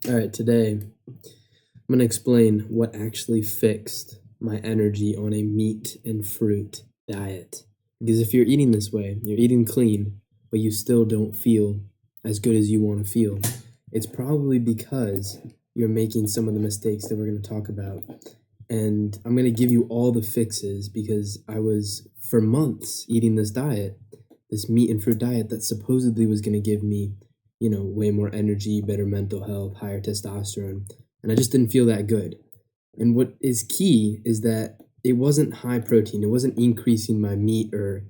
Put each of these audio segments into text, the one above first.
All right, today I'm going to explain what actually fixed my energy on a meat and fruit diet. Because if you're eating this way, you're eating clean, but you still don't feel as good as you want to feel, it's probably because you're making some of the mistakes that we're going to talk about. And I'm going to give you all the fixes because I was, for months, eating this diet, this meat and fruit diet that supposedly was going to give me way more energy, better mental health, higher testosterone. And I just didn't feel that good. And what is key is that it wasn't high protein. It wasn't increasing my meat or,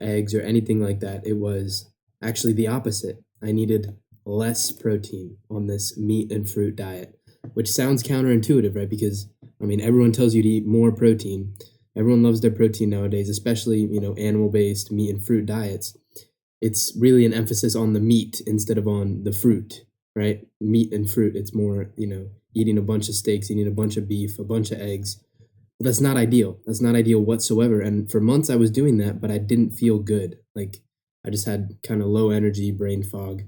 eggs or anything like that. It was actually the opposite. I needed less protein on this meat and fruit diet, which sounds counterintuitive, right? Because, everyone tells you to eat more protein. Everyone loves their protein nowadays, especially, animal based meat and fruit diets. It's really an emphasis on the meat instead of on the fruit, right? Meat and fruit, it's more, eating a bunch of steaks, eating a bunch of beef, a bunch of eggs. But that's not ideal. That's not ideal whatsoever. And for months I was doing that, but I didn't feel good. Like I just had kind of low energy, brain fog.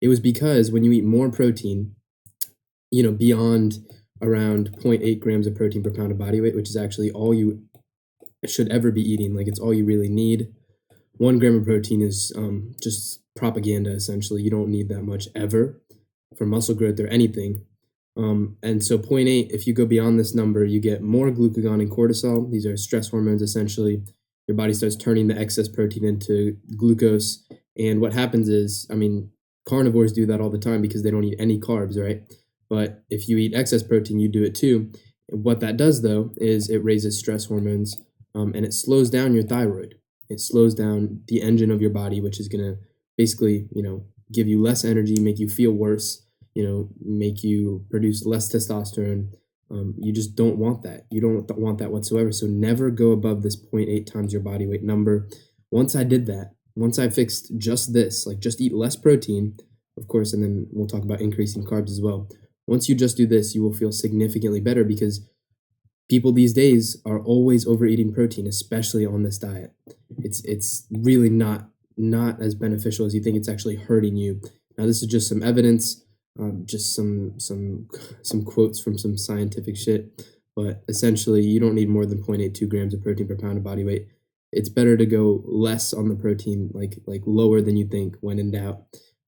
It was because when you eat more protein, beyond around zero point 0.8 grams of protein per pound of body weight, which is actually all you should ever be eating. Like it's all you really need. 1 gram of protein is just propaganda, essentially. You don't need that much ever for muscle growth or anything. And so, zero point 0.8, if you go beyond this number, you get more glucagon and cortisol. These are stress hormones, essentially. Your body starts turning the excess protein into glucose. And what happens is, carnivores do that all the time because they don't eat any carbs, right? But if you eat excess protein, you do it too. What that does, though, is it raises stress hormones and it slows down your thyroid. It slows down the engine of your body, which is going to basically, give you less energy, make you feel worse, make you produce less testosterone. You just don't want that. You don't want that whatsoever. So never go above this zero point 0.8 times your body weight number. Once I did that, once I fixed just this, like just eat less protein, of course, and then we'll talk about increasing carbs as well. Once you just do this, you will feel significantly better because people these days are always overeating protein, especially on this diet. It's really not as beneficial as you think. It's actually hurting you. Now, this is just some evidence, just some quotes from some scientific shit. But essentially, you don't need more than 0.82 grams of protein per pound of body weight. It's better to go less on the protein, like lower than you think when in doubt.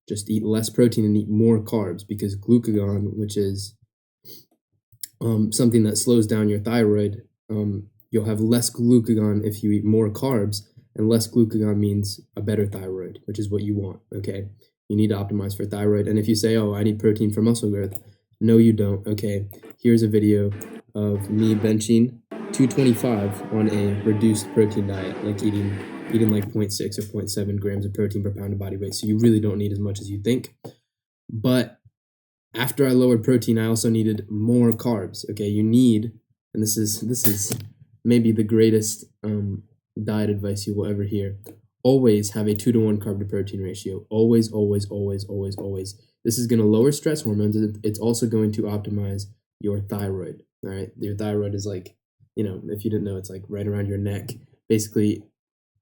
Just eat less protein and eat more carbs because glucagon, which is something that slows down your thyroid, you'll have less glucagon if you eat more carbs, and less glucagon means a better thyroid, which is what you want, okay? You need to optimize for thyroid. And if you say, oh, I need protein for muscle growth, no, you don't, okay? Here's a video of me benching 225 on a reduced protein diet, like eating like 0.6 or 0.7 grams of protein per pound of body weight. So you really don't need as much as you think. But after I lowered protein, I also needed more carbs. Okay, you need, and this is maybe the greatest diet advice you will ever hear. Always have a 2-to-1 carb to protein ratio. Always, always, always, always, always. This is going to lower stress hormones. It's also going to optimize your thyroid. All right, your thyroid is like, if you didn't know, it's like right around your neck. Basically,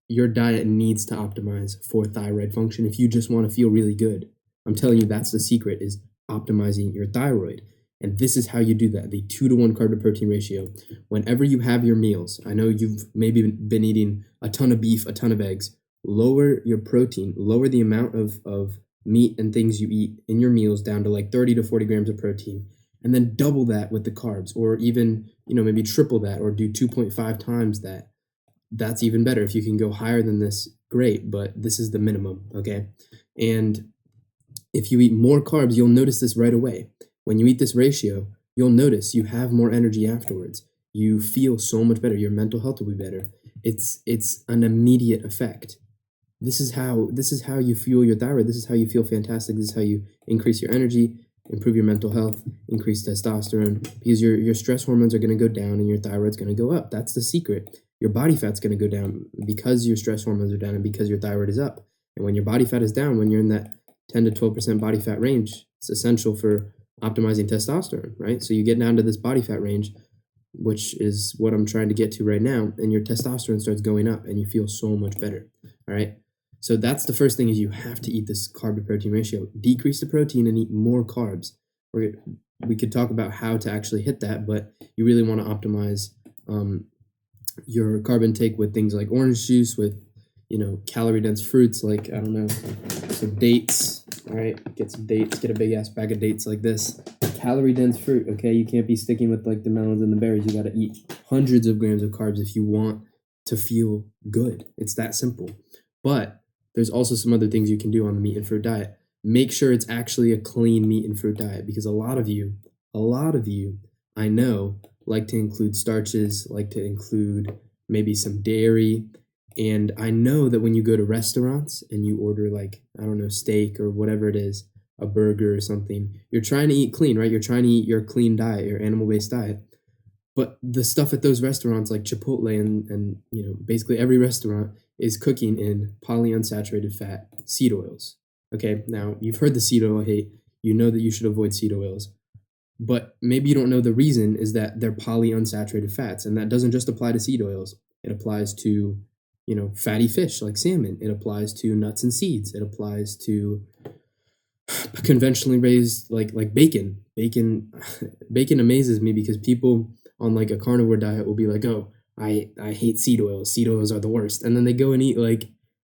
your diet needs to optimize for thyroid function if you just want to feel really good. I'm telling you, that's the secret, is optimizing your thyroid. And this is how you do that, the 2-to-1 carb to protein ratio. Whenever you have your meals, I know you've maybe been eating a ton of beef, a ton of eggs, lower your protein, lower the amount of meat and things you eat in your meals down to like 30 to 40 grams of protein, and then double that with the carbs, or even, maybe triple that, or do 2.5 times that. That's even better. If you can go higher than this, great, but this is the minimum, okay? And if you eat more carbs, you'll notice this right away. When you eat this ratio, you'll notice you have more energy afterwards. You feel so much better. Your mental health will be better. It's an immediate effect. This is how you fuel your thyroid. This is how you feel fantastic. This is how you increase your energy, improve your mental health, increase testosterone, because your stress hormones are going to go down and your thyroid's going to go up. That's the secret. Your body fat's going to go down because your stress hormones are down and because your thyroid is up. And when your body fat is down, when you're in that 10 to 12% body fat range, it's essential for optimizing testosterone, right? So you get down to this body fat range, which is what I'm trying to get to right now, and your testosterone starts going up and you feel so much better. All right. So that's the first thing, is you have to eat this carb to protein ratio. Decrease the protein and eat more carbs. or we could talk about how to actually hit that, but you really want to optimize your carb intake with things like orange juice, with calorie dense fruits like, I don't know, some dates. All right, get some dates, get a big ass bag of dates like this. Calorie dense fruit, okay? You can't be sticking with like the melons and the berries. You got to eat hundreds of grams of carbs if you want to feel good. It's that simple. But there's also some other things you can do on the meat and fruit diet. Make sure it's actually a clean meat and fruit diet, because a lot of you, I know, like to include starches, like to include maybe some dairy. And I know that when you go to restaurants and you order, like, I don't know, steak or whatever it is, a burger or something, you're trying to eat clean, right? You're trying to eat your clean diet, your animal-based diet. But the stuff at those restaurants like Chipotle and basically every restaurant is cooking in polyunsaturated fat seed oils. Okay, now you've heard the seed oil hate. You know that you should avoid seed oils. But maybe you don't know the reason is that they're polyunsaturated fats. And that doesn't just apply to seed oils. It applies to, fatty fish like salmon. It applies to nuts and seeds. It applies to conventionally raised like bacon. Bacon amazes me because people on like a carnivore diet will be like, "Oh, I hate seed oils. Seed oils are the worst." And then they go and eat like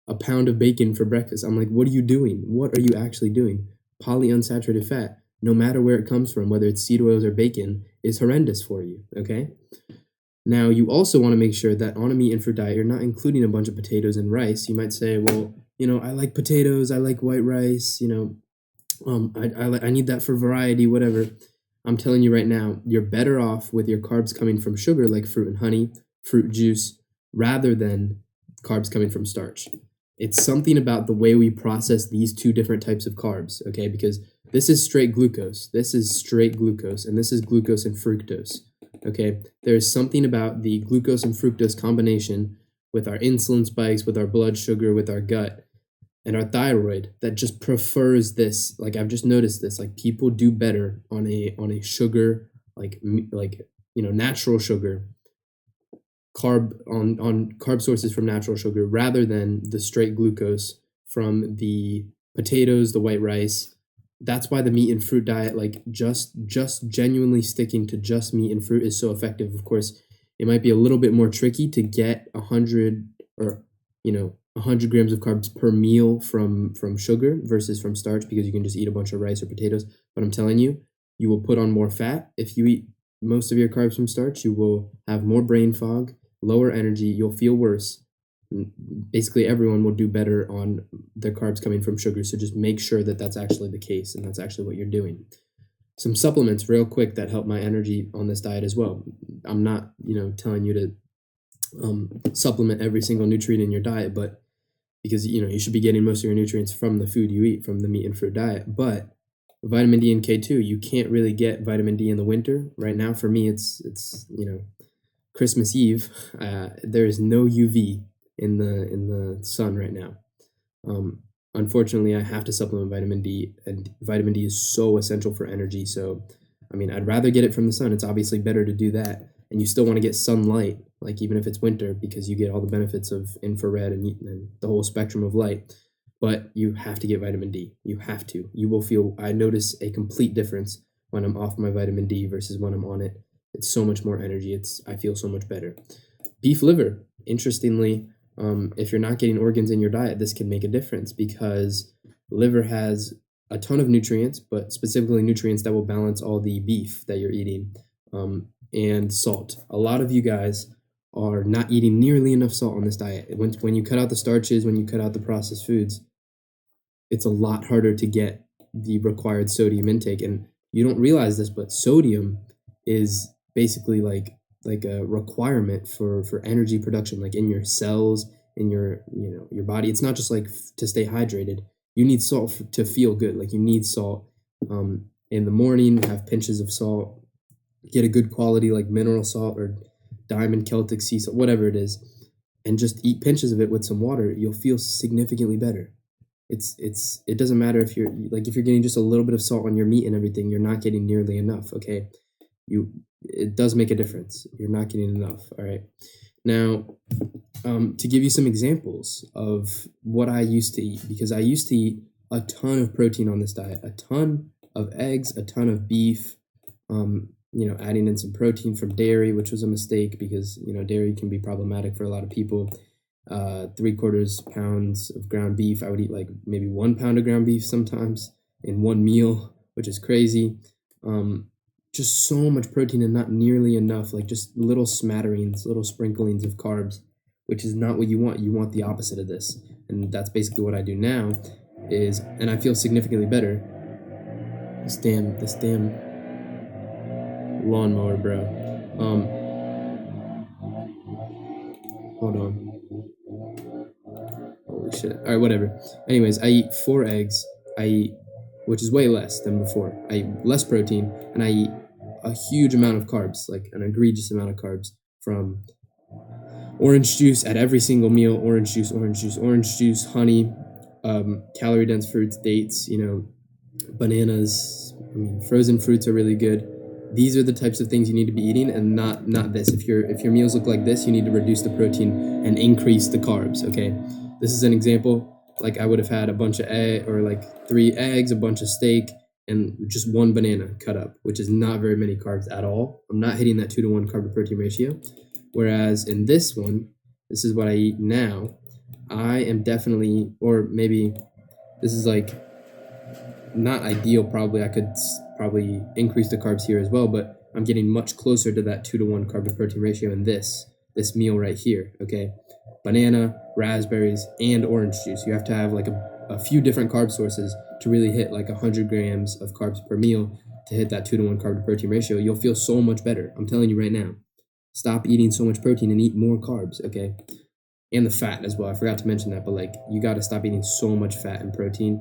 a pound of bacon for breakfast. I'm like, "What are you doing? What are you actually doing?" Polyunsaturated fat, no matter where it comes from, whether it's seed oils or bacon, is horrendous for you, okay? Now, you also want to make sure that on a meat and fruit diet, you're not including a bunch of potatoes and rice. You might say, "Well, I like potatoes, I like white rice, I need that for variety, whatever." I'm telling you right now, you're better off with your carbs coming from sugar like fruit and honey, fruit juice, rather than carbs coming from starch. It's something about the way we process these two different types of carbs, okay? Because this is straight glucose, and this is glucose and fructose, okay? There's something about the glucose and fructose combination with our insulin spikes, with our blood sugar, with our gut, and our thyroid that just prefers this. Like, I've just noticed this, like, people do better on a sugar, like natural sugar, on carb sources from natural sugar, rather than the straight glucose from the potatoes, the white rice. That's why the meat and fruit diet, like just genuinely sticking to just meat and fruit, is so effective. Of course, it might be a little bit more tricky to get 100 or 100 grams of carbs per meal from sugar versus from starch, because you can just eat a bunch of rice or potatoes. But I'm telling you, you will put on more fat. If you eat most of your carbs from starch, you will have more brain fog, lower energy, you'll feel worse. Basically, everyone will do better on their carbs coming from sugar. So just make sure that that's actually the case and that's actually what you're doing. Some supplements real quick that help my energy on this diet as well. I'm not, telling you to supplement every single nutrient in your diet, but because you should be getting most of your nutrients from the food you eat, from the meat and fruit diet. But vitamin D and K2, you can't really get vitamin D in the winter. Right now, for me, it's Christmas Eve. There is no UV in the sun right now. Unfortunately, I have to supplement vitamin D, and vitamin D is so essential for energy. So, I'd rather get it from the sun. It's obviously better to do that, and you still want to get sunlight, like even if it's winter, because you get all the benefits of infrared and the whole spectrum of light. But you have to get vitamin D. You have to. You will feel. I notice a complete difference when I'm off my vitamin D versus when I'm on it. It's so much more energy. I feel so much better. Beef liver. Interestingly, if you're not getting organs in your diet, this can make a difference, because liver has a ton of nutrients, but specifically nutrients that will balance all the beef that you're eating, and salt. A lot of you guys are not eating nearly enough salt on this diet. When you cut out the starches, when you cut out the processed foods, it's a lot harder to get the required sodium intake. And you don't realize this, but sodium is basically like a requirement for energy production, like in your cells, in your your body. It's not just like to stay hydrated. You need salt to feel good. Like, you need salt in the morning. Have pinches of salt. Get a good quality like mineral salt or Diamond Celtic sea salt, whatever it is, and just eat pinches of it with some water. You'll feel significantly better. It doesn't matter if you're getting just a little bit of salt on your meat and everything. You're not getting nearly enough. Okay, it does make a difference. You're not getting enough. All right. Now, to give you some examples of what I used to eat, because I used to eat a ton of protein on this diet, a ton of eggs, a ton of beef, adding in some protein from dairy, which was a mistake because, dairy can be problematic for a lot of people. 3/4 pounds of ground beef. I would eat like maybe 1 pound of ground beef sometimes in one meal, which is crazy. Just so much protein and not nearly enough, like just little smatterings, little sprinklings of carbs, which is not what you want. You want the opposite of this. And that's basically what I do now and I feel significantly better. This damn lawnmower, bro. Hold on. Holy shit. All right, whatever. Anyways, I eat 4 eggs. Which is way less than before. I eat less protein, and I eat a huge amount of carbs, like an egregious amount of carbs from orange juice at every single meal. Orange juice, honey, calorie dense fruits, dates, bananas. I mean, frozen fruits are really good. These are the types of things you need to be eating, and not this. If your meals look like this, you need to reduce the protein and increase the carbs. Okay, this is an example. Like I would have had a bunch of or like 3 eggs, a bunch of steak, and just 1 banana cut up, which is not very many carbs at all. I'm not hitting that 2-to-1 carb to protein ratio. Whereas in this one, this is what I eat now. I am definitely, or maybe this is like not ideal. Probably I could probably increase the carbs here as well, but I'm getting much closer to that 2-to-1 carb to protein ratio in this meal right here. Okay, banana, raspberries, and orange juice. You have to have like a few different carb sources to really hit like 100 grams of carbs per meal to hit that 2-to-1 carb to protein ratio. You'll feel so much better. I'm telling you right now. Stop eating so much protein and eat more carbs, okay? And the fat as well. I forgot to mention that, but like you got to stop eating so much fat and protein,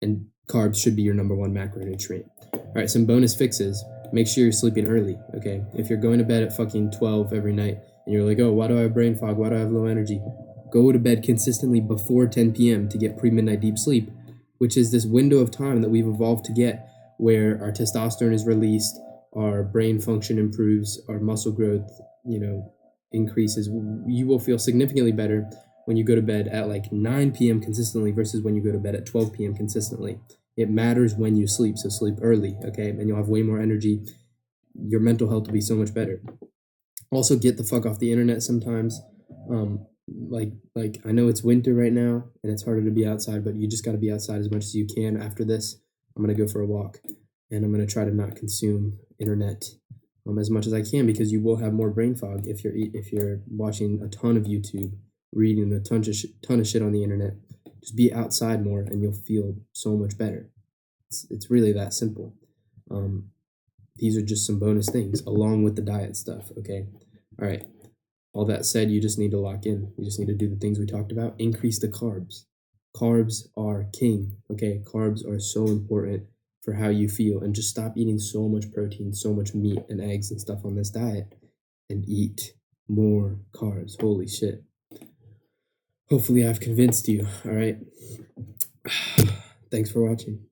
and carbs should be your number 1 macronutrient. All right, some bonus fixes. Make sure you're sleeping early, okay? If you're going to bed at fucking 12 every night and you're like, oh, why do I have brain fog? Why do I have low energy? Go to bed consistently before 10 p.m. to get pre-midnight deep sleep, which is this window of time that we've evolved to get where our testosterone is released, our brain function improves, our muscle growth, increases. You will feel significantly better when you go to bed at like 9 p.m. consistently versus when you go to bed at 12 p.m. consistently. It matters when you sleep, so sleep early, okay? And you'll have way more energy. Your mental health will be so much better. Also, get the fuck off the internet sometimes. Like I know it's winter right now and it's harder to be outside, but you just got to be outside as much as you can. After this, I'm gonna go for a walk, and I'm gonna try to not consume internet as much as I can, because you will have more brain fog if you're watching a ton of YouTube, reading a ton of shit on the internet. Just be outside more, and you'll feel so much better. It's really that simple. These are just some bonus things along with the diet stuff. Okay, all right. All that said, you just need to lock in. You just need to do the things we talked about. Increase the carbs. Carbs are king. Okay, carbs are so important for how you feel, and just stop eating so much protein, so much meat and eggs and stuff on this diet, and eat more carbs. Holy shit. Hopefully I've convinced you. All right. Thanks for watching.